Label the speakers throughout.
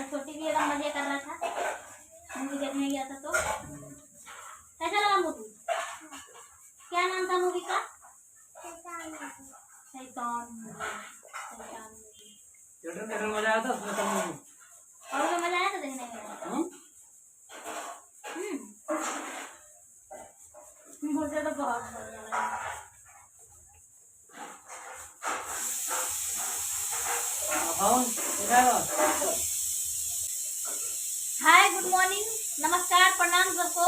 Speaker 1: और छोटी भी एकदम मजे कर रहा था, मूवी देखने गया था। तो कैसा लगा मूवी? क्या नाम था मूवी का? शैतान मूवी।
Speaker 2: थिएटर में मजा आया था उसमें सब मूवी।
Speaker 1: और मजा आया था देखने में। मुझे तो बहुत बढ़िया लगा। हाय, गुड मॉर्निंग, नमस्कार, प्रणाम सबको।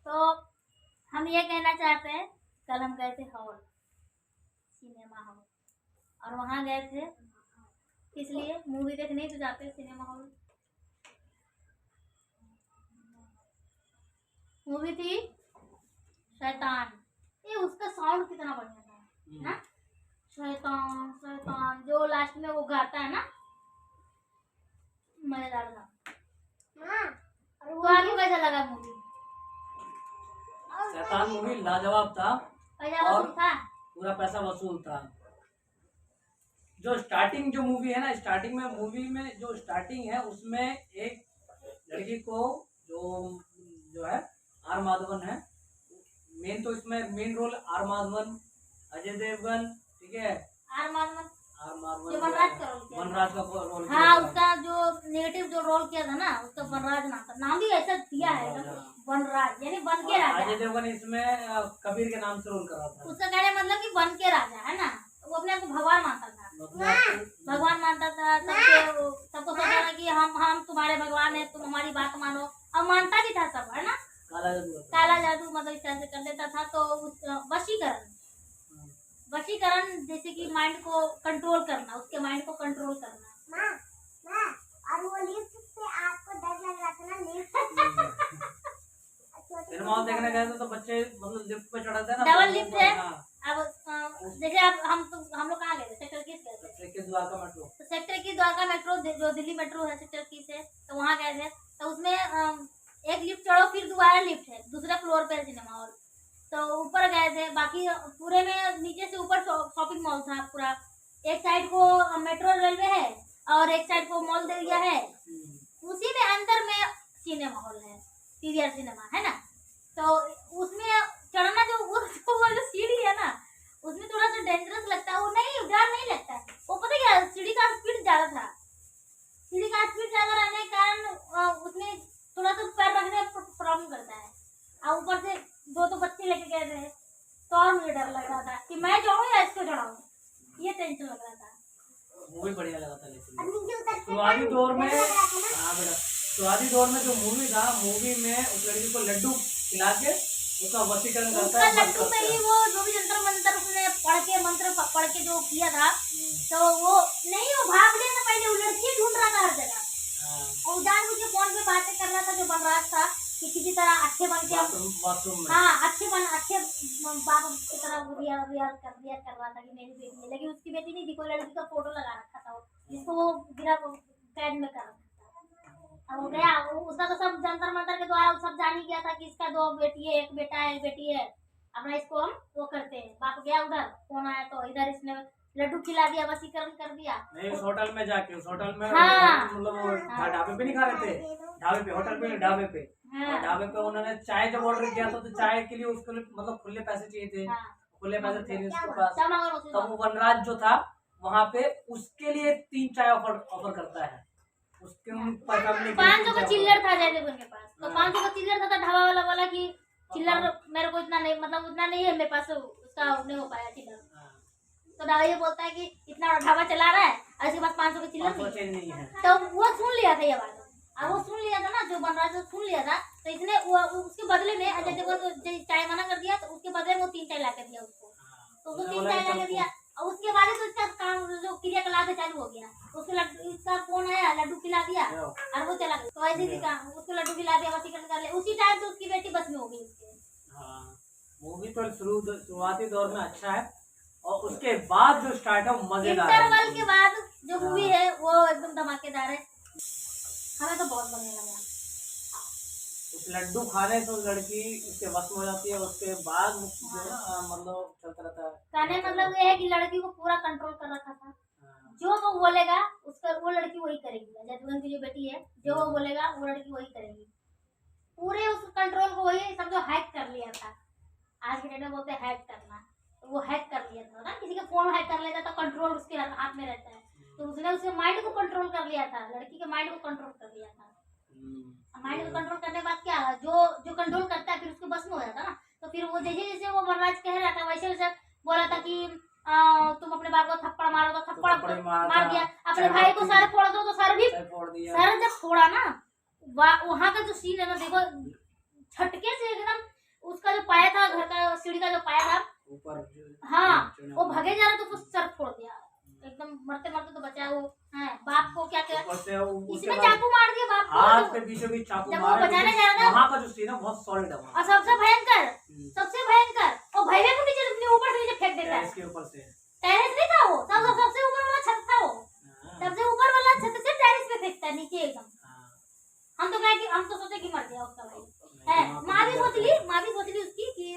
Speaker 1: तो हम ये कहना चाहते हैं, कल हम गए थे हॉल, सिनेमा हॉल, और वहाँ गए थे इसलिए मूवी देखने तो जाते हैं सिनेमा हॉल। मूवी थी शैतान। ये उसका साउंड कितना बढ़िया था ना, शैतान शैतान जो लास्ट में वो गाता है ना, मजेदार था। तो आपको कैसा लगा मूवी?
Speaker 2: शैतान मूवी लाजवाब था और पूरा पैसा वसूल था। जो स्टार्टिंग जो मूवी है ना, स्टार्टिंग में मूवी में जो स्टार्टिंग है उसमें एक लड़की को जो है आर माधवन है मेन, तो इसमें main role R Madhavan, Ajay Devgn, ठीक है,
Speaker 1: आर माधवन
Speaker 2: जो
Speaker 1: वनराज का रोल किया।
Speaker 2: हाँ,
Speaker 1: उसका जो नेगेटिव जो रोल किया था ना, उसका वनराज नाम था। नाम भी ऐसा दिया है वनराज, यानी वन के राजा।
Speaker 2: अजय देवगन इसमें कबीर के नाम से रोल कर रहा था।
Speaker 1: उसका कहने मतलब कि वन के राजा है ना, वो अपने को भगवान मानता था, भगवान मानता था। सबको सोचा था कि हम तुम्हारे भगवान है, तुम हमारी बात मानो, और मानता भी था सब, है ना। काला जादू मतलब इस तरह से कर देता था। तो वशीकरण जैसे कि माइंड को कंट्रोल करना, उसके माइंड को कंट्रोल करना। और वो लिफ्ट से आपको डर लग रहा था ना, लिफ्ट
Speaker 2: सिनेमा देखने गए थे तो बच्चे मतलब लिफ्ट पे चढ़ाते हैं ना,
Speaker 1: डबल लिफ्ट है। अब जैसे अब हम लोग कहाँ गए थे? सेक्टर 21 गए थे।
Speaker 2: Sector Dwarka metro.
Speaker 1: तो सेक्टर की द्वारका मेट्रो जो दिल्ली मेट्रो है सेक्टर 21 है, तो वहाँ गए थे। तो उसमें एक लिफ्ट चढ़ो, फिर दोबारा लिफ्ट है, दूसरे फ्लोर पे सिनेमा हॉल। तो ऊपर गए थे। बाकी पूरे में नीचे से ऊपर शॉपिंग मॉल था पूरा। एक साइड को मेट्रो रेलवे है और एक साइड को मॉल दे दिया है। उसी में अंदर में सिनेमा हॉल है, पीवीआर सिनेमा है ना। तो उसमें चढ़ना वो जो सीढ़ी है ना, उसमें थोड़ा सा डेंजरस लगता है। वो नहीं, डर नहीं लगता है। वो पता क्या, सीढ़ी का स्पीड ज्यादा था। सीढ़ी का स्पीड ज्यादा रहने के कारण उसमें थोड़ा सा पैर रखने में प्रॉब्लम करता है। और ऊपर से दो बच्चे लेके गए थे, तो और मुझे डर लग रहा था कि मैं जाऊँ या इसको चढ़ाऊँ, ये टेंशन लग रहा था।
Speaker 2: मूवी बढ़िया लगा था, लेकिन शुरुआती दौर में, हाँ बेटा, शुरुआती दौर में जो मूवी था, मूवी में उस लड़की को लड्डू खिला के उसका वशीकरण करता है।
Speaker 1: लड्डू में ही वो जो भी जंतर मंतर उसने मंत्र पढ़ के जो किया था, तो वो नहीं, वो भागने से पहले वो लड़की ढूंढ रहा था हर जगह, और जानबूझ के फोन पे बातें कर रहा था जो बनराज था, कि किसी तरह अच्छे बन के अच्छे बाप की तरह रियाज कर रहा था कि मेरी बेटी है। लेकिन उसकी बेटी नहीं थी, कोई लड़की का फोटो लगा रखा था जिसको वो गिरा कैद में कर रखा था। अब वो गया, उसका तो सब जंतर मंतर के द्वारा सब जान ही गया था कि इसका 2 बेटी है, एक बेटा है, एक बेटी है। अपना इसको हम वो करते हैं। बाप गया उधर, फोन आया तो इधर इसने लड्डू खिला दिया, वशीकरण कर दिया।
Speaker 2: नहीं, उस होटल में जाके, उस होटल में मतलब ढाबे पे नहीं खा रहे थे, ढाबे पे, होटल पे, ढाबे पे, ढाबे पे उन्होंने चाय जब ऑर्डर किया था, तो चाय के लिए उसको मतलब खुले पैसे चाहिए थे। खुले पैसे थे नहीं उसके पास। तो वो वनराज जो था वहाँ पे, उसके लिए 3 चाय ऑफर करता है। उसके
Speaker 1: 500 का चिल्लर था जयदेव के पास। तो 500 का चिल्लर था, ढाबा वाला बोला कि चिल्लर मेरे को इतना नहीं, मतलब उतना नहीं है मेरे पास, उसका नहीं हो पाया चिल्लर। तो ढाबा ये बोलता है कि इतना ढाबा चला रहा है और इसके पास 500 का चिल्लर नहीं है। तो वो सुन लिया था ये बात, अब वो सुन लिया था ना, जो बनराज सुन लिया था। तो इसने उसके बदले में अजय देवगन को चाय मना कर दिया, तो उसके बदले में वो 3 चाय ला कर दिया उसको। तो उसको 3 चाय ला कर दिया, और उसके बाद तो इसका काम जो क्रियाकलाप चालू हो गया। उसको इसका फोन आया, लड्डू खिला दिया और वो चला गया। तो ऐसे ही काम, उसको लड्डू खिला दिया, वशीकरण कर लिया। उसी टाइम तो उसकी बेटी बस में हो गई उसके।
Speaker 2: मूवी तो शुरुआती दौर में अच्छा है, और उसके बाद जो स्टार्ट है वो मजेदार है।
Speaker 1: इंटरवल के बाद जो मूवी है वो एकदम धमाकेदार है, हमें तो बहुत बढ़िया लगा।
Speaker 2: उस लड्डू खाने से लड़की उसके वश में हो जाती है, उसके बाद मतलब चलता रहता है।
Speaker 1: कहने मतलब ये है कि लड़की को पूरा कंट्रोल कर रखा था। जो वो बोलेगा उसका वो लड़की वही करेगी, जादूगर की जो बेटी है जो वो बोलेगा वो लड़की वही करेगी। पूरे उस कंट्रोल को वही समझो हैक कर लिया था। आज के डेट में बोलते हैं हैक करना, तो वो हैक कर लिया था ना, किसी का फोन हैक कर लेता तो कंट्रोल उसके हाथ में रहता है, तो उसने उसके माइंड को कंट्रोल कर लिया था, लड़की के माइंड को कंट्रोल कर लिया था। माइंड को कंट्रोल करने के बाद क्या हुआ, जो जो कंट्रोल करता है फिर उसके बस में हो जाता ना। तो फिर वो जैसे जैसे वो वनराज कह रहा था वैसे वैसे बोला था कि तुम अपने बाप को थप्पड़ मारो, तो थप्पड़ मार दिया, अपने भाई को सर फोड़ दो तो सर भी सर जब फोड़ा ना, वहां का जो सीन है ना देखो, झटके से एकदम उसका जो पाया था, घर का सीढ़ी का जो पाया था ऊपर, हाँ वो भागे जा रहा तो उसको सर फोड़ दिया एकदम, मरते मरते तो बचा वो। है बाप को क्या क्या इसने चाकू मार दिया बाप को,
Speaker 2: हाथ पे बीचों बीच चाकू
Speaker 1: जब वो बचाने जा रहा था।
Speaker 2: वहां का जो सीन है बहुत सॉलिड है,
Speaker 1: और सबसे भयंकर वो भैया को नीचे ऊपर से नीचे फेंक देता है,
Speaker 2: इसके ऊपर से
Speaker 1: टेरेस नहीं था वो, सबसे ऊपर वाला छत था, वो सबसे ऊपर वाला छत से टेरेस पे फेंकता है नीचे एकदम। हम तो सोचे कि मर गया उसका भाई है। माँ भी सोच ली उसकी कि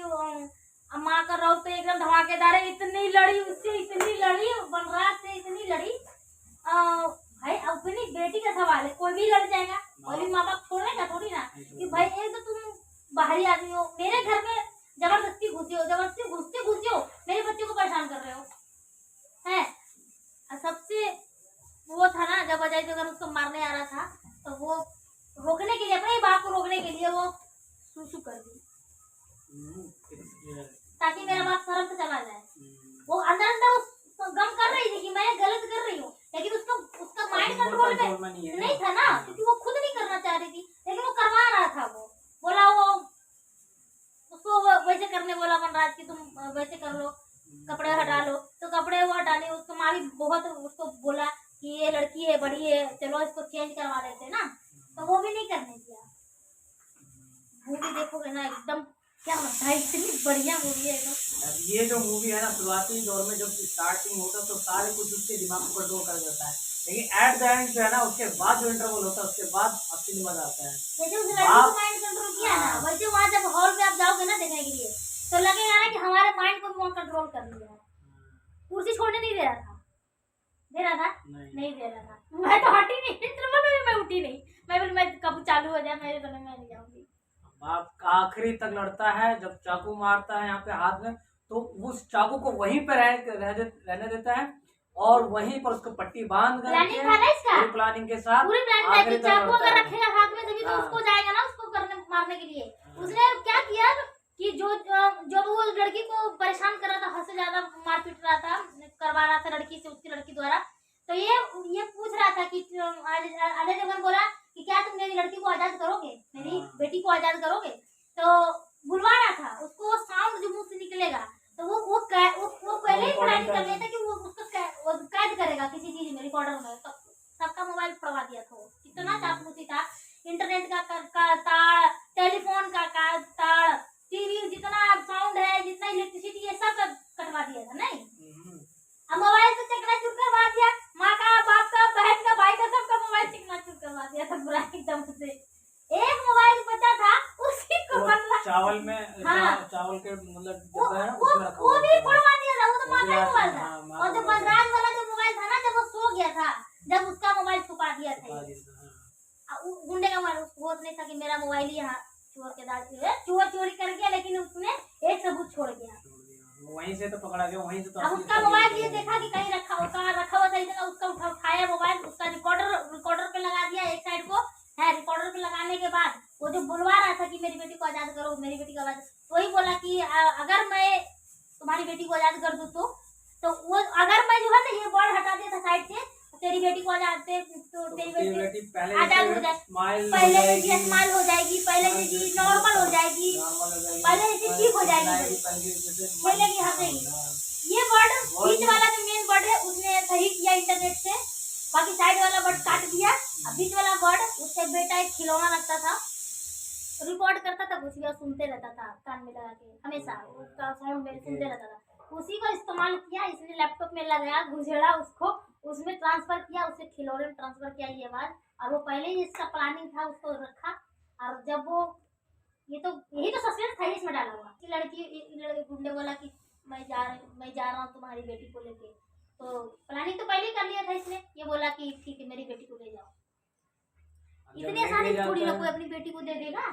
Speaker 1: माँ का रौब तो एकदम धमाकेदार है, इतनी लड़ी उससे, इतनी लड़ी बनराज से, इतनी लड़ी। भाई अपनी बेटी का सवाल है, कोई भी लड़ जाएगा, कोई भी माँ बाप छोड़ेगा थोड़ी ना कि भाई एक तो तुम बाहरी आदमी हो, मेरे घर में जबरदस्ती घुसते हो, मेरे बच्चे को परेशान कर रहे हो है। सबसे वो था ना जब अजय देवगन उसको मारने आ रहा था, तो वो रोकने के लिए, अपने बाप को रोकने के लिए वो सुसु कर दी ताकि मेरा बाप शर्म से चला जाए। वो अंदर अंदर गम कर रही थी कि मैं गलत कर रही हूँ, लेकिन उसका माइंड कंट्रोल में नहीं था ना, क्योंकि वो खुद नहीं करना चाह रही थी, लेकिन वो करवा रहा था। वो बोला, वो उसको वैसे करने बोला वनराज की तुम वैसे कर लो, कपड़े हटा लो, तो कपड़े वो हटा लिए। उसको माँ भी बहुत उसको बोला कि ये लड़की है, बड़ी है, चलो इसको चेंज करवा देते ना, तो वो भी नहीं करने दिया। मूवी देखोगे ना एकदम क्या होता है, इतनी बढ़िया मूवी है एकदम।
Speaker 2: ये जो मूवी है ना, शुरुआती दौर में जब स्टार्टिंग होता तो सारे कुछ उसके दिमाग को कंट्रोल कर देता है, लेकिन एट द एंड जो है ना, उसके बाद जो इंटरवल होता है उसके बाद असली मजा आता है।
Speaker 1: जैसे उस लड़की को माइंड कंट्रोल किया ना, वैसे वहाँ जब हॉल पे आप जाओगे ना देखने के लिए, तो लगेगा ना कि हमारे माइंड को भी कंट्रोल कर लिया है। कुर्सी छोड़ने नहीं दे रहा था, नहीं दे रहा था। मैं तो हटी नहीं, इंटरवल में मैं उठी नहीं, मैं कब चालू हो जाए मेरे तो मैं नहीं जाऊंगी।
Speaker 2: बाप आखिरी तक लड़ता है, जब चाकू मारता है यहाँ पे हाथ में, तो उस चाकू को वहीं पे रहने देता है और वहीं पर उसको पट्टी बांध कर पूरी प्लानिंग के साथ
Speaker 1: चाकू अगर रखेगा हाथ में तभी तो उसको जाएगा ना, उसको करने मारने के लिए। उसने क्या किया कि जो वो लड़की को परेशान कर रहा था, हद से ज्यादा मारपीट रहा था, करवा रहा था लड़की से, उसकी लड़की द्वारा, तो ये पूछ रहा था कि अजय देवगन बोला कि क्या तुम मेरी लड़की को आजाद करोगे, मेरी बेटी को आजाद करोगे, तो बुलवा रहा था उसको। वो साउंड जो मुंह से निकलेगा तो वो पहले ही प्लान कर लिया था कि वो उसको कैद करेगा किसी चीज में, रिकॉर्डर में। तो सबका मोबाइल पड़वा दिया था, कितना चापलूसी था। इंटरनेट का तार, टेलीफोन का तार, टीवी, जितना साउंड है, जितना इलेक्ट्रिसिटी है, सब कटवा दिया था। नहीं, अब मोबाइल से चकनाचूर करवा दिया, माँ का, बाप का, बहन का, भाई का, सबका मोबाइल चकनाचूर करवा दिया था पूरा एकदम से। एक मोबाइल बचा था, उसी को
Speaker 2: चावल में, हाँ, चावल के मतलब
Speaker 1: वो भी पड़वा दिया था। वो तो माँ का मोबाइल था। और जो बनराज वाला जो मोबाइल था ना, जब वो सो गया था, जब उसका मोबाइल छुपा दिया था, गुंडे का मोबाइल, उसको होश नहीं था कि मेरा मोबाइल ही यहाँ चोर चोरी कर गया, लेकिन उसने एक सबूत छोड़ गया,
Speaker 2: वहीं से तो पकड़ा गया, वहीं से तो।
Speaker 1: अब उसका मोबाइल ये देखा कि कहीं रखा हुआ था, इतना उसका उठाया मोबाइल, उसका रिकॉर्डर पे लगा दिया एक साइड को है। रिकॉर्डर पे लगाने के बाद वो जो बुलवा रहा था कि मेरी बेटी को आजाद करो, मेरी बेटी को आजाद, वही बोला कि अगर मैं तुम्हारी बेटी को आजाद कर दूं तो वो, अगर मैं जो है ना ये बॉल हटा दिया था साइड से, तेरी बेटी को आजाद, तो तेरी बेटी आजाद हो जाए, पहले जैसी स्माइल हो जाएगी, पहले जैसी नॉर्मल हो जाएगी, पहले जैसी ठीक हो जाएगी, खेलेगी, हंसेगी। ये वर्ड बीच वाला जो मेन वर्ड है उसने सही किया इंटरनेट से, बाकी साइड वाला वर्ड काट दिया। बीच वाला वर्ड, उससे बेटा एक खिलौना लगता था, रिकॉर्ड करता था, कुछ भी सुनते रहता था कान में लगा के, हमेशा उसका साउंड में सुनते रहता था। उसी को इस्तेमाल किया, इसने लैपटॉप में लगाया, घुसेड़ा उसको, उसमें ट्रांसफर किया, उसे खिलौने में ट्रांसफर किया ये बात। और वो पहले ही इसका प्लानिंग था, उसको रखा। और जब वो यही तो सस्पेंस था इसमें डाला हुआ कि लड़की गुंडे बोला कि मैं जा रहा हूँ तुम्हारी बेटी को लेके, तो प्लानिंग तो पहले ही कर लिया था इसने। ये बोला कि ठीक है मेरी बेटी को ले जाओ।
Speaker 2: जब
Speaker 1: इतनी
Speaker 2: लेके
Speaker 1: आसानी
Speaker 2: जाता
Speaker 1: थोड़ी ना
Speaker 2: है,
Speaker 1: कोई अपनी बेटी को दे देगा।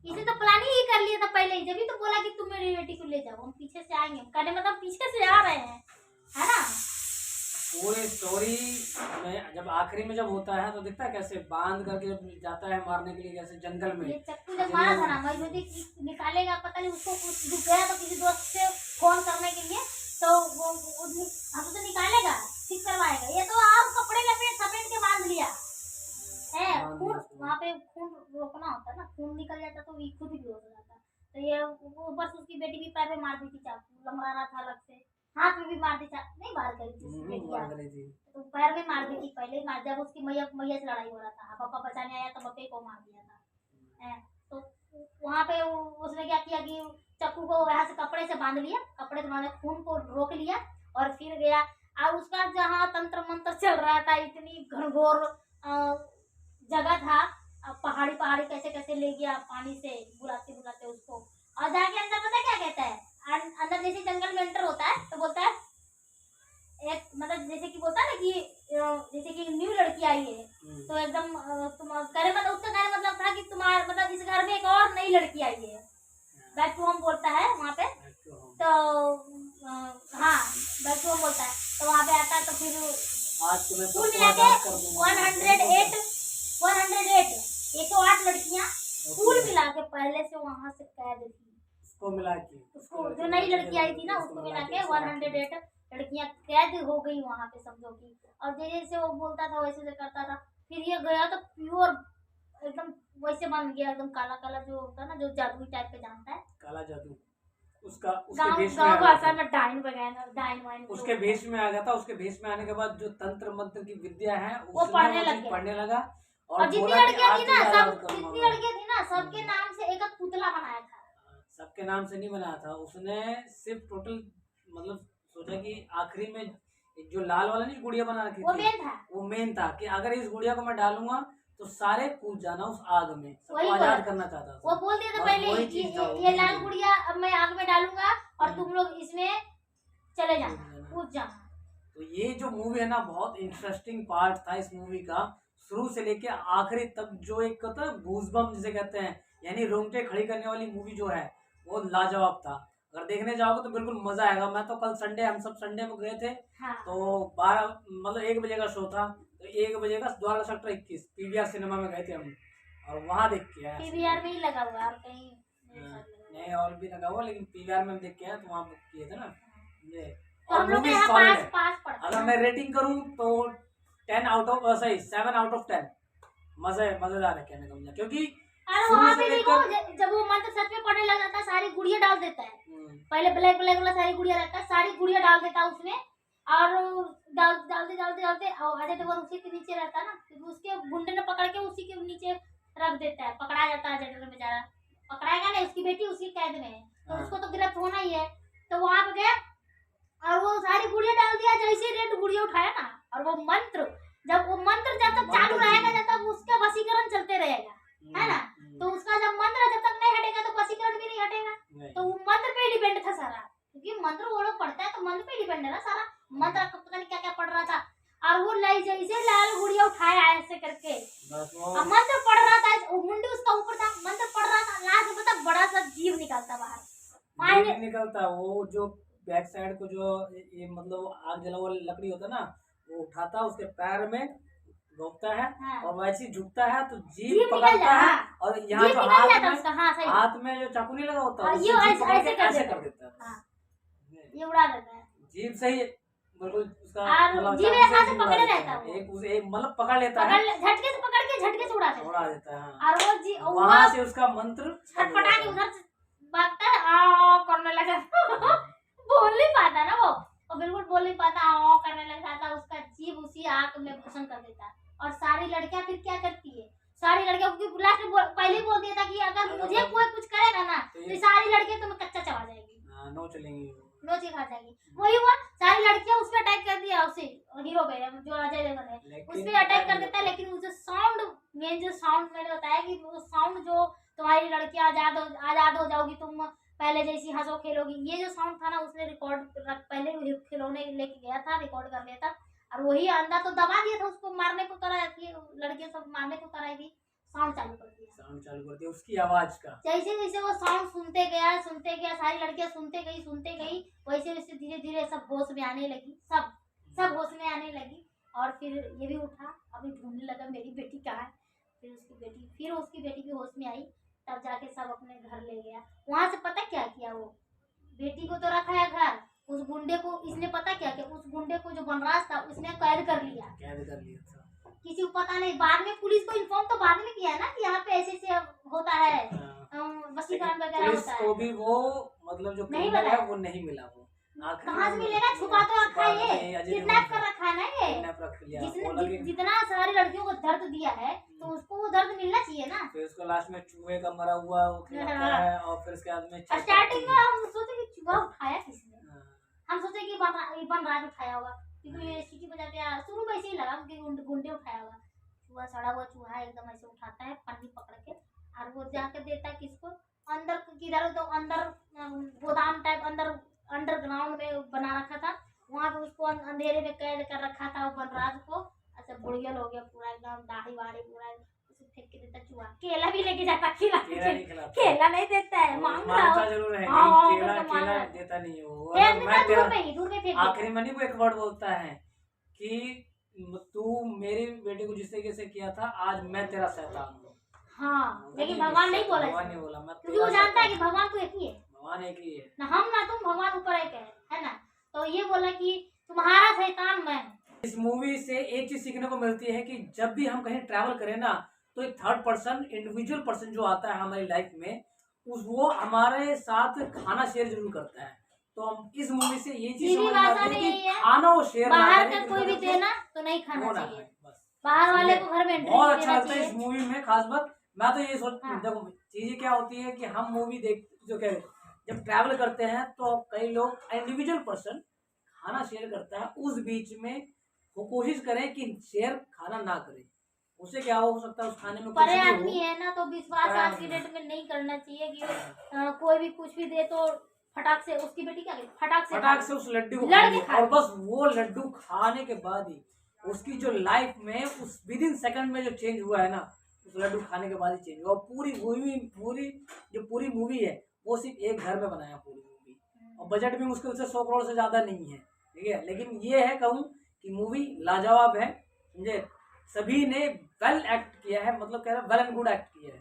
Speaker 1: इसे तो प्लानिंग ही कर लिया था पहले ही, जब ही तो बोला कि तुम मेरी बेटी को ले जाओ, हम पीछे से आएंगे, कहने मतलब पीछे से आ रहे हैं, है ना।
Speaker 2: पूरी स्टोरी में जब आखिरी में जब होता है तो दिखता है कैसे बांध करके जब जाता है मारने के लिए, जैसे जंगल में
Speaker 1: ये चक्कू जब मारा था ना, मजबूती निकालेगा पता नहीं उसको कुछ दुख गया तो किसी दोस्त से फोन करने के लिए, तो वो हम तो निकालेगा, ठीक करवाएगा। ये तो आप कपड़े लपेट सपेट के बांध लिया है। खून वहाँ पे खून रोकना होता है ना, खून निकल जाता तो ये खुद ही बेहोश हो जाता। तो ये ऊपर से उसकी बेटी भी पैर में मार दी थी चाकू, लमराना था अलग से, हाथ में भी मार दी, नहीं मार करी थी उसकी बेटी, तो पैर में मार दी थी पहले ही मार, जब उसकी मैया से लड़ाई हो रहा था, पापा बचाने आया तो बप्पे को मार दिया था। तो वहाँ पे उसने क्या किया कि चक्कू को वहाँ से कपड़े से बांध लिया, कपड़े से बांध खून को रोक लिया और फिर गया। और उसका जहाँ तंत्र मंत्र चल रहा था, इतनी घनघोर जगह था, पहाड़ी पहाड़ी कैसे कैसे ले गया पानी से बुलाते बुलाते उसको, और जाके अंदर पता क्या कहता है, अंदर जैसे जंगल में एंटर होता है तो बोलता है एक मतलब जैसे कि बोलता है ना कि जैसे कि न्यू लड़की आई है, तो एकदम तुम करे मतलब उसका कहने मतलब था कि तुम्हारे मतलब इस घर में एक और नई लड़की आई है, बैक टू होम बोलता है वहाँ पे। तो हाँ बैक टू होम बोलता है, तो वहाँ पे आता है तो फिर कुल मिला के 108 108 लड़कियाँ कुल मिला के पहले से वहाँ से कैद थी,
Speaker 2: उसको मिला के,
Speaker 1: उसको जो नई लड़की आई थी ना उसको मिला के 108 लड़कियां कैद हो गई वहाँ पे समझो की। और जैसे वो बोलता था वैसे से करता था, फिर ये गया तो प्योर एकदम वैसे बन गया, एकदम काला काला जो होता है ना, जो जादुई टाइप पे जानता है,
Speaker 2: काला जादू उसका
Speaker 1: गाँव भाषा में डाइन वगैरह डाइन वाइन
Speaker 2: उसके भेष में आ गया था। उसके भेष में आने के बाद जो तंत्र मंत्र की विद्या है
Speaker 1: वो
Speaker 2: पढ़ने लगा
Speaker 1: और जितनी लड़कियां थी ना सबके नाम से एक पुतला बनाया था।
Speaker 2: सबके नाम से नहीं बनाया था उसने, सिर्फ टोटल मतलब सोचा कि आखिरी में जो लाल वाला नहीं गुड़िया बना रखी थी वो मेन था कि अगर इस गुड़िया को मैं डालूंगा तो सारे कूद जाना उस आग में, सबको आजाद करना चाहता था।
Speaker 1: वो बोल दिया था पहले कि ये लाल गुड़िया अब मैं आग में डालूंगा और तुम लोग इसमें चले जाना, कूद जाना।
Speaker 2: तो ये जो मूवी है ना बहुत इंटरेस्टिंग पार्ट था इस मूवी का, शुरू से लेके आखिरी तक। जो एक होता है गूज़बम्प जिसे कहते हैं, यानी रोंगटे खड़ी करने वाली मूवी जो है वो लाजवाब था। अगर देखने जाओगे तो बिल्कुल मजा आएगा। मैं तो कल संडे, हम सब संडे में गए थे। हाँ। तो 12 मतलब 1 बजे का शो था, तो 1 बजे का द्वारा सेक्टर 21 पीवीआर सिनेमा में गए थे हम, और वहाँ देख के आए।
Speaker 1: पीवीआर में ही लगा हुआ और कहीं
Speaker 2: नहीं और भी लगा हुआ, लेकिन पीवीआर में हम देख के आए तो वहाँ बुक किए थे ना ये।
Speaker 1: तो और मूवी सॉलिड है।
Speaker 2: अगर मैं रेटिंग करूँ तो 7 आउट ऑफ 10 मजेदार है कहने का मतलब, क्योंकि
Speaker 1: अरे वहाँ पे देखो जब वो मंत्र सच में पढ़ने लग जाता है सारी गुड़िया डाल देता है, पहले ब्लैक वाला सारी गुड़िया रहता है, सारी गुड़िया डाल देता है उसमें, और डालते अजय देवगन उसी के नीचे रहता है ना, तो उसके गुंडे ने पकड़ के उसी के नीचे रख देता है, पकड़ा जाता है अजय देवगन बेचारा, पकड़ाएगा नहीं, उसकी बेटी उसकी कैद में है तो उसको तो गिरफ्त होना ही है। तो वहाँ पे गया और वो सारी गुड़िया डाल दिया, जैसे रेड गुड़िया उठाया ना, और वो मंत्र जब तक चालू रहेगा जब तक उसका वशीकरण चलते रहेगा, है ना। तो उसका जब मंत्र जब तक नहीं हटेगा तो वशीकरण भी नहीं हटेगा। तो वो मंत्र पे डिपेंड था सारा, क्योंकि मंत्र वो लोग पढ़ता है तो मंत्र पे डिपेंड है ना सारा। मंत्र पता नहीं क्या क्या पढ़ रहा था, और वो जैसे लाल गुड़िया उठाया ऐसे करके और मंत्र पढ़ रहा था, मुंडी उसका ऊपर था, मंत्र पढ़ रहा था, लास्ट में पता बड़ा सा जीव निकलता बाहर
Speaker 2: निकलता। वो जो बैक साइड को जो ये मतलब आग जला हुआ लकड़ी होता है ना, वो उठाता है, उसके पैर में रोकता है। हाँ। और वैसे झुकता है तो जीभ पकड़ता है, और यहाँ जो हाथ में जो चाकू नहीं लगा होता है ऐसे कर देता है,
Speaker 1: ये उड़ा देता है
Speaker 2: जीभ से ही बिल्कुल उसका
Speaker 1: जीभ ऐसे पकड़े रहता है,
Speaker 2: एक मतलब पकड़ लेता है,
Speaker 1: झटके से पकड़ के झटके से उड़ा देता है। और वो
Speaker 2: वहाँ से उसका मंत्र
Speaker 1: छटपटा के उधर भागता है, करने लगा बोल नहीं पाता ना वो बिल्कुल बोल नहीं पाता, करने लग जाता, उसका जीभ उसी आग में भस्म कर देता है। और सारी लड़कियां फिर क्या करती है, सारी लड़कियों को लास्ट में पहले ही बोल दिया था कि अगर मुझे कोई कुछ करेगा ना तो सारी लड़कियां तुम्हें कच्चा चबा जाएगी,
Speaker 2: नोच लेंगी,
Speaker 1: नोच खा जाएगी। वही हुआ, सारी लड़कियां उस पे अटैक कर दिया, उसे हीरो पे जो अजय देवगन है उस पे अटैक कर देता है। लेकिन उसे साउंड मेन जो साउंड मैंने बताया कि वो साउंड जो तुम्हारी लड़कियां आजाद हो जाओगी, तुम पहले जैसी हंसो खेलोगी, ये जो साउंड था ना उसने रिकॉर्ड पहले खिलौने लेके गया था, रिकॉर्ड कर लिया था, और वही अंदर तो दबा दिया था उसको, मारने को करा थी, लड़के सब मारने को कराई थी, साउंड चालू कर दिया
Speaker 2: उसकी आवाज का।
Speaker 1: जैसे जैसे वो साउंड सुनते गया, सारी लड़कियां सुनते गई, वैसे वैसे धीरे धीरे सब होश में आने लगी, सब होश में आने लगी। और फिर ये भी उठा, अभी ढूंढने लगा मेरी बेटी कहाँ है। फिर उसकी बेटी भी होश में आई, तब जाके सब अपने घर ले गया। वहां से पता क्या किया, वो बेटी को तो रखा है घर, उस गुंडे को इसने पता क्या किया, उस गुंडे को जो बनराज था उसने कैद कर लिया था। किसी को पता नहीं, बाद में पुलिस को इन्फॉर्म तो बाद में किया है ना कि यहाँ पे ऐसे होता है, वशीकरण वगैरह होता है।
Speaker 2: को भी वो मतलब जो
Speaker 1: नहीं
Speaker 2: है वो नहीं मिला, वो
Speaker 1: कहाँ से मिलेगा, छुपा तो रखा है, ये किडनैप कर रखा है ना, ये जिसने जितना सारी लड़कियों को दर्द दिया है तो उसको वो दर्द मिलना चाहिए ना।
Speaker 2: फिर उसको लास्ट में चूहे का मरा हुआ वो खिलाता है, और फिर उसके बाद में
Speaker 1: स्टार्टिंग में हम सोचे कि चूहा उठाया किसने, हम सोचे कि बनराज उठाया होगा, क्योंकि ये सीटी बजाते शुरू में ऐसे ही लगा कि गुंडे उठाया होगा। चूहा, सड़ा हुआ चूहा एकदम ऐसे उठाता है पन्नी पकड़ के, और वो जाकर देता है किसको, अंदर किधर, तो अंदर गोदाम टाइप अंडरग्राउंड में बना रखा था, वहाँ पे उसको अंधेरे में कैद कर रखा था वो बनराज को। अच्छा बुढ़ियल हो गया पूरा एकदम, दाढ़ी वाड़ी पूरा, उसे फेंक के देता चूहा। केला भी लेके जाता, केला नहीं देता है, मांगता जरूर है, केला
Speaker 2: देता नहीं है वो।
Speaker 1: दूर में
Speaker 2: आखिरी में नहीं वो एक वर्ड बोलता है कि तू मेरी बेटी को जिस तरीके से किया था, आज मैं तेरा शैतान हूँ।
Speaker 1: हाँ, लेकिन भगवान नहीं बोला, क्योंकि वो जानता है कि भगवान तो एक ही है,
Speaker 2: भगवान एक ही है
Speaker 1: ना, हम ना तुम, भगवान ऊपर एक है ना। तो ये बोला कि तुम्हारा शैतान मैं।
Speaker 2: इस मूवी से एक चीज सीखने को मिलती है कि जब भी हम कहीं ट्रैवल करें ना, तो एक थर्ड पर्सन, इंडिविजुअल पर्सन जो आता है हमारी लाइफ में, वो हमारे साथ खाना शेयर जरूर करता है। तो हम इस मूवी से ये चीज समझ पाते हैं कि खाना वो शेयर,
Speaker 1: बाहर का कोई भी देना तो नहीं खाना चाहिए, बाहर वाले को घर में
Speaker 2: बहुत अच्छा लगता है इस मूवी में। खास बात मैं तो ये सोच, देखो चीजें क्या होती है कि हम मूवी देख जो क्या जब ट्रैवल करते हैं तो कई लोग इंडिविजुअल पर्सन खाना शेयर करता है, उस बीच में वो कोशिश करें कि शेयर खाना ना करें, उससे क्या हो सकता है उस खाने में
Speaker 1: बड़े आदमी है ना, तो विश्वास आज की डेट में नहीं करना चाहिए कि कोई भी कुछ भी दे तो फटाक से, उसकी बेटी क्या फटाक से उस लड्डू को
Speaker 2: और बस वो लड्डू खाने के बाद ही उसकी जो लाइफ में उस विद इन सेकंड में जो चेंज हुआ है ना, उस लड्डू खाने के बाद ही चेंज हुआ। पूरी मूवी है वो सिर्फ एक घर में बनाया पूरी मूवी, और बजट भी मुश्किल से 100 करोड़ से ज्यादा नहीं है, ठीक है। लेकिन ये है कहूँ कि मूवी लाजवाब है, समझे, सभी ने वेल एक्ट किया है, मतलब कह रहा वेल एंड गुड एक्ट किया है।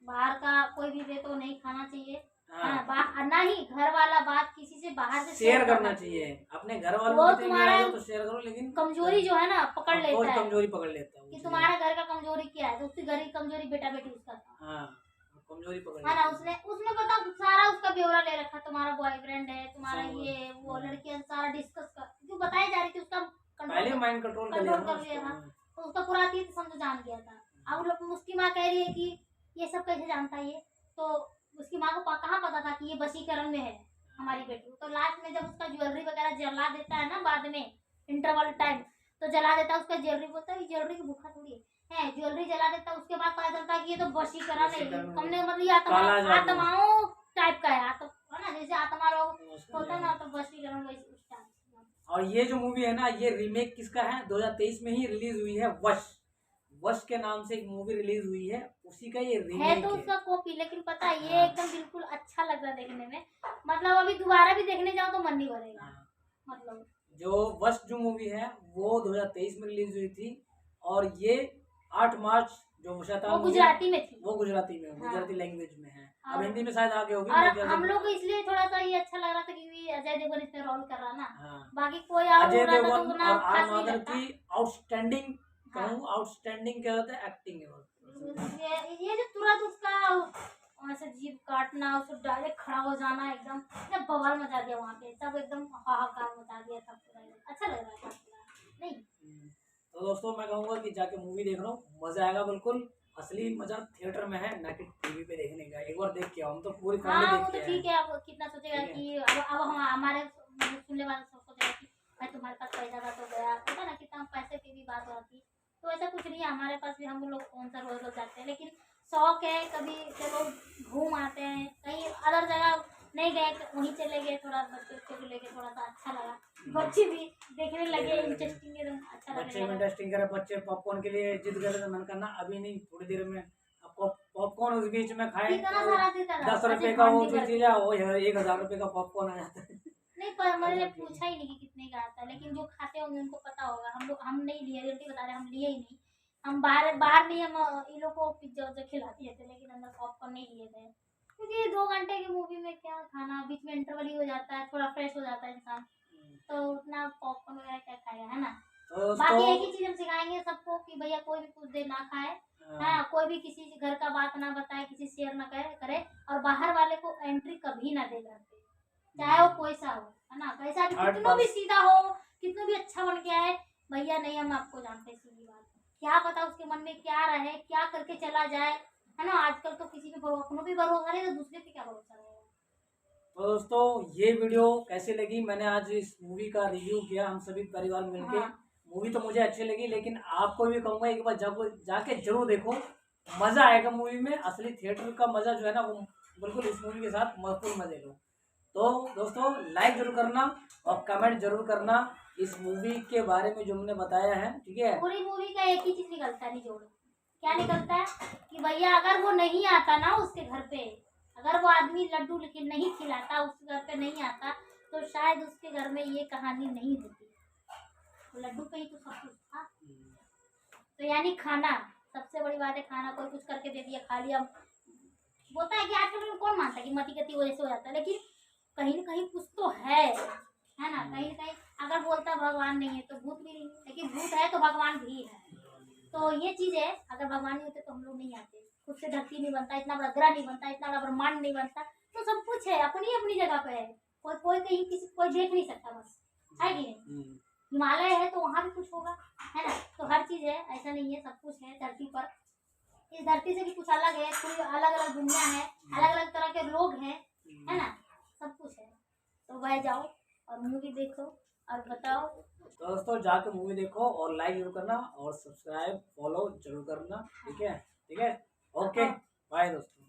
Speaker 1: बाहर का कोई भी दे तो नहीं खाना चाहिए, ना ही घर वाला बात किसी से बाहर से
Speaker 2: शेयर करना चाहिए, अपने घर वालों को तुम्हारा तो शेयर करो, लेकिन
Speaker 1: कमजोरी जो है ना पकड़ लेता है,
Speaker 2: कमजोरी पकड़ लेता है
Speaker 1: कि तुम्हारा घर का कमजोरी क्या है, तो उसकी घर की कमजोरी बेटा बेटी उसका था,
Speaker 2: कमजोरी पकड़
Speaker 1: है ना। उसने पता सारा उसका ब्यौरा ले रखा, तुम्हारा बॉयफ्रेंड है, तुम्हारा ये वो लड़की सारा डिस्कस कर, क्यों बताई जा रही थी, उसका
Speaker 2: पहले माइंड कंट्रोल कर लिया था,
Speaker 1: तो उसका पूरा अतीत समझ जान गया था। अब उसकी माँ कह रही है कि ये सब कैसे जानता है ये, तो उसकी माँ को कहाँ पता था कि ये वशीकरण में है हमारी बेटी। तो लास्ट में जब उसका ज्वेलरी वगैरह जला देता है ना, बाद में इंटरवल टाइम तो जला देता है उसका ज्वेलरी, बोलता है ज्वेलरी की भूखा थोड़ी है, ज्वेलरी जला देता है। उसके बाद पता चलता है कि ये तो वशीकरण है, हमने मतलब आत्माओं टाइप का है, ना, जैसे आत्मा लोग होता है ना, तो वशीकरण वैसे उस टाइप।
Speaker 2: और ये जो मूवी है ना, ये रीमेक किसका है, 2023 में ही रिलीज हुई है, वश के नाम से एक मूवी रिलीज हुई है, उसी का ये रीमेक
Speaker 1: है। तो उसका कॉपी, लेकिन पता है ये एकदम बिल्कुल अच्छा लग रहा है देखने में, मतलब अभी दोबारा भी देखने जाओ तो मन नहीं भरेगा। मतलब
Speaker 2: जो वश जो मूवी है वो 2023 में रिलीज हुई थी, और ये 8 मार्च जो
Speaker 1: वो गुजराती में थी,
Speaker 2: वो गुजराती लैंग्वेज में है, अब हिंदी में शायद आगे होगी।
Speaker 1: और हम लोग को इसलिए थोड़ा सा ये अच्छा लग रहा था क्योंकि अजय देवगन इसमें रोल कर रहा ना, बाकी कोई
Speaker 2: अजय देवगन और आर माधव की आउटस्टैंडिंग आउटस्टैंडिंग क्या होता है, एक्टिंग है।
Speaker 1: ये जो तुरंत उसका ऐसे जीभ काटना, उसको डायरेक्ट खड़ा हो जाना, एकदम बवाल मचा दिया वहाँ पे, सब एकदम हाहाकार मचा दिया था पूरा, अच्छा लग रहा था नहीं।
Speaker 2: तो दोस्तों मैं कहूँगा कि जाके मूवी देख लो, मजा आएगा बिल्कुल, असली मजा थिएटर में है ना कि टीवी पे देखने का। एक बार देख के आओ, हम तो पूरी फैमिली देख के आए।
Speaker 1: ठीक है, अब कितना सोचेगा कि अब हम हमारे सुनने वाले सब सोचेगा कि भाई तुम्हारे पास पैसा था तो गया, पता ना कितना पैसे की भी बात होती, तो ऐसा कुछ नहीं है, हमारे पास भी हम लोग कौन सा रोज रोज जाते हैं, लेकिन शौक है, कभी चलो घूम आते हैं, कहीं अदर जगह नहीं गए, वहीं चले गए, थोड़ा बच्चे को लेके थोड़ा सा अच्छा लगा, बच्चे भी देखने लगे, इंटरेस्टिंग एकदम अच्छा
Speaker 2: बच्चे
Speaker 1: लगने लगा।
Speaker 2: इंटरेस्टिंग करे, बच्चे पॉपकॉर्न के लिए जिद करे तो मन करना अभी नहीं, थोड़ी देर में आपको पॉपकॉर्न उस बीच में खाए
Speaker 1: कितना सारा देता था,
Speaker 2: 10 रुपए
Speaker 1: अच्छा
Speaker 2: का वो
Speaker 1: घंटी भर
Speaker 2: चीज
Speaker 1: के।
Speaker 2: वो 1000 रुपए का पॉपकॉर्न आ जाता है।
Speaker 1: नहीं, पर मैंने पूछा ही नहीं कि कितने का आता है, लेकिन जो खाते होंगे उनको पता होगा। हम नहीं लिए, रियलिटी बता रहे हैं, हम लिए ही नहीं। हम बाहर बाहर नहीं, हम इन लोग को पिज्जा उज्जा खिला दिए थे, लेकिन अंदर पॉपकॉर्न नहीं लिए थे, क्योंकि 2 घंटे की मूवी में क्या खाना, बीच में इंटरवल ही हो जाता है, थोड़ा फ्रेश हो जाता है इंसान, तो उतना पॉपकॉर्न वगैरह क्या खाएगा, है ना। बाकी एक ही चीज हम सिखाएंगे सबको कि भैया कोई भी कुछ देर ना खाए, हाँ, कोई भी किसी घर का बात ना बताए, किसी शेयर ना करे, और बाहर वाले को एंट्री कभी ना दे घर पे, चाहे वो कोई सा हो, है ना, कैसा भी, कितना भी सीधा हो, कितना भी अच्छा बन गया है, भैया नहीं हम आपको जानते, सीधी बात, क्या पता उसके मन में क्या रहे, क्या करके चला जाए, है ना। आजकल तो किसी पे अपनों भी भरोसा नहीं, तो दूसरे पे क्या भरोसा रहेगा।
Speaker 2: तो दोस्तों ये वीडियो कैसी लगी, मैंने आज इस मूवी का रिव्यू किया हम सभी परिवार मिलके।
Speaker 1: हाँ।
Speaker 2: मूवी तो मुझे अच्छी लगी, लेकिन आपको भी कहूँगा एक बार जब जाके जरूर देखो, मजा आएगा मूवी में। असली थिएटर का मजा जो है ना, वो बिल्कुल इस मूवी के साथ भरपूर मजे लो। तो दोस्तों लाइक जरूर करना और कमेंट जरूर करना इस मूवी के बारे में जो हमने बताया है, ठीक है।
Speaker 1: पूरी मूवी का एक ही चीज निकलता है निचोड़, क्या निकलता है कि भैया अगर वो नहीं आता ना उसके घर पे, अगर वो आदमी लड्डू नहीं खिलाता, उसके घर पे नहीं आता, तो शायद उसके घर में ये कहानी नहीं होती। तो लड्डू पे ही तो सब कुछ था। तो यानी खाना सबसे बड़ी बात है, खाना कोई कुछ करके दे दिया, खा लिया। बोलता है कि आजकल में कौन मानता है कि मती गति वजह से हो जाता है, लेकिन कहीं ना कहीं कुछ तो है ना, कहीं ना कहीं। अगर बोलता भगवान नहीं है तो भूत भी नहीं है, लेकिन भूत है तो भगवान भी है। तो ये चीज है, अगर भगवान नहीं होते तो हम लोग नहीं आते, खुद से धरती नहीं बनता, इतना बड़ा ग्रह नहीं बनता, इतना बड़ा ब्रह्मांड नहीं बनता। तो सब कुछ है, अपनी अपनी जगह पे है, कोई कहीं किसी कोई देख नहीं सकता, बस है कि नहीं। हिमालय है तो वहां भी कुछ होगा, है ना। तो हर चीज है, ऐसा नहीं है, सब कुछ है धरती पर। इस धरती से भी कुछ अलग है, कोई अलग अलग दुनिया है, अलग अलग तरह के लोग हैं, है ना, सब कुछ है। तो वह जाओ और मूवी देखो और बताओ।
Speaker 2: दोस्तों जाके मूवी देखो और लाइक जरूर करना और सब्सक्राइब फॉलो जरूर करना, ठीक है, ठीक है, ओके, बाय दोस्तों।